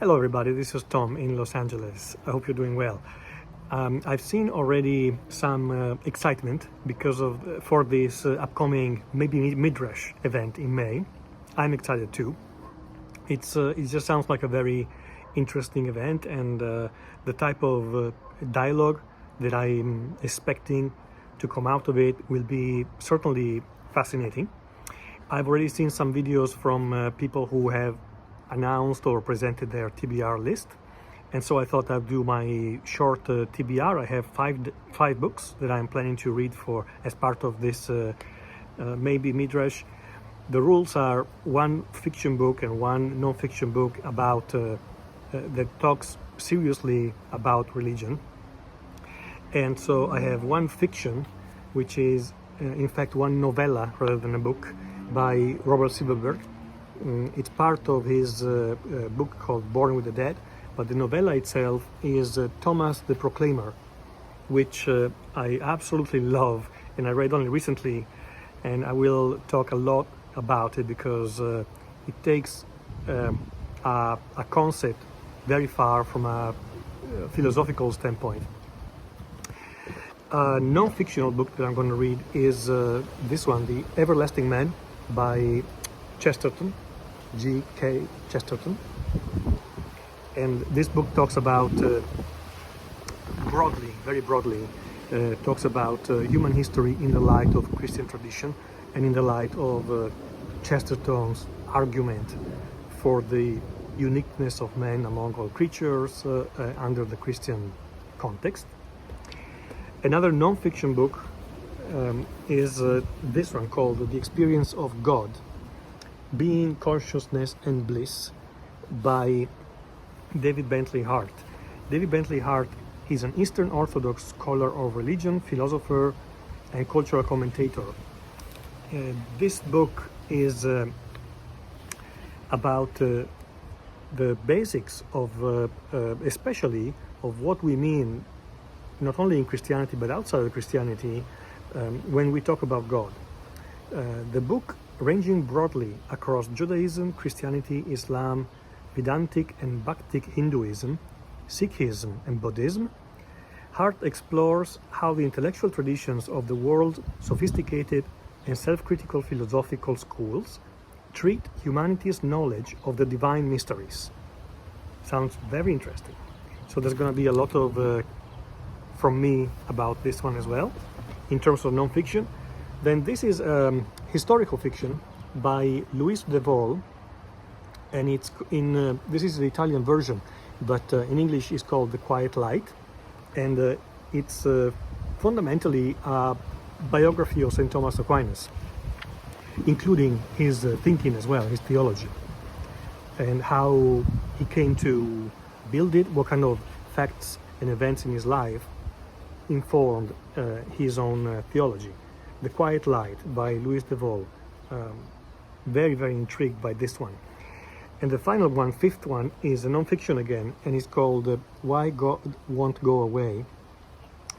Hello everybody, this is Tom in Los Angeles. I hope you're doing well. I've seen already some excitement for this upcoming Maybe Midrash event in May. I'm excited too. It just sounds like a very interesting event, and the type of dialogue that I'm expecting to come out of it will be certainly fascinating. I've already seen some videos from people who have announced or presented their TBR list, and so I thought I'd do my short TBR. I have five books that I'm planning to read as part of this Maybe Midrash. The rules are one fiction book and one non-fiction book about that talks seriously about religion. And so I have one fiction, which is in fact one novella rather than a book, by Robert Silverberg. It's part of his book called Born with the Dead, but the novella itself is Thomas the Proclaimer, which I absolutely love, and I read only recently, and I will talk a lot about it because it takes a concept very far from a philosophical standpoint. A non-fictional book that I'm going to read is this one, The Everlasting Man by Chesterton, G.K. Chesterton. And this book talks about, very broadly, talks about human history in the light of Christian tradition and in the light of Chesterton's argument for the uniqueness of man among all creatures under the Christian context. Another non-fiction book is this one called The Experience of God, Being, Consciousness and Bliss by David Bentley Hart. David Bentley Hart is an Eastern Orthodox scholar of religion, philosopher and cultural commentator. This book is about the basics of especially of what we mean not only in Christianity but outside of Christianity when we talk about God. The book, ranging broadly across Judaism, Christianity, Islam, Vedantic and Bhaktic Hinduism, Sikhism and Buddhism, Hart explores how the intellectual traditions of the world's sophisticated and self-critical philosophical schools treat humanity's knowledge of the divine mysteries. Sounds very interesting. So there's going to be a lot of from me about this one as well in terms of non-fiction. Then this is historical fiction by Louis de Wohl, and it's in this is the Italian version, but in English it's called The Quiet Light, and it's fundamentally a biography of St. Thomas Aquinas, including his thinking as well, his theology, and how he came to build it, what kind of facts and events in his life informed his own theology. The Quiet Light by Louis de Wohl. Very, very intrigued by this one. And the final one, fifth one, is a non-fiction again, and it's called Why God Won't Go Away.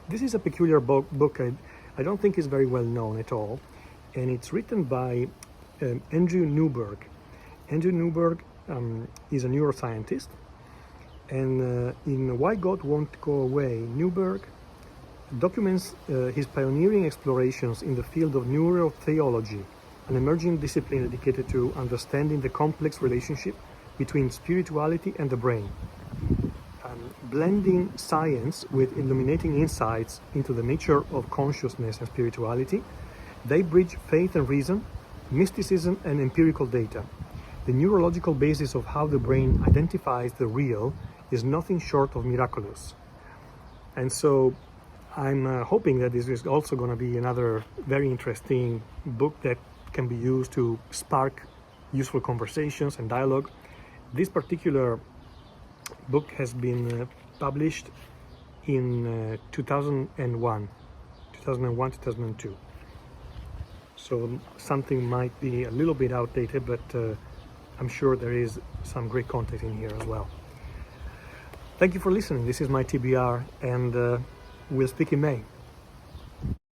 This is a peculiar book. I don't think is very well known at all, and it's written by Andrew Newberg. Andrew Newberg is a neuroscientist, and in Why God Won't Go Away, Newberg documents his pioneering explorations in the field of neurotheology, an emerging discipline dedicated to understanding the complex relationship between spirituality and the brain. Blending science with illuminating insights into the nature of consciousness and spirituality, they bridge faith and reason, mysticism and empirical data. The neurological basis of how the brain identifies the real is nothing short of miraculous. And so I'm hoping that this is also going to be another very interesting book that can be used to spark useful conversations and dialogue. This particular book has been published in 2001, 2002. So something might be a little bit outdated, but I'm sure there is some great content in here as well. Thank you for listening. This is my TBR, and we'll speak in May.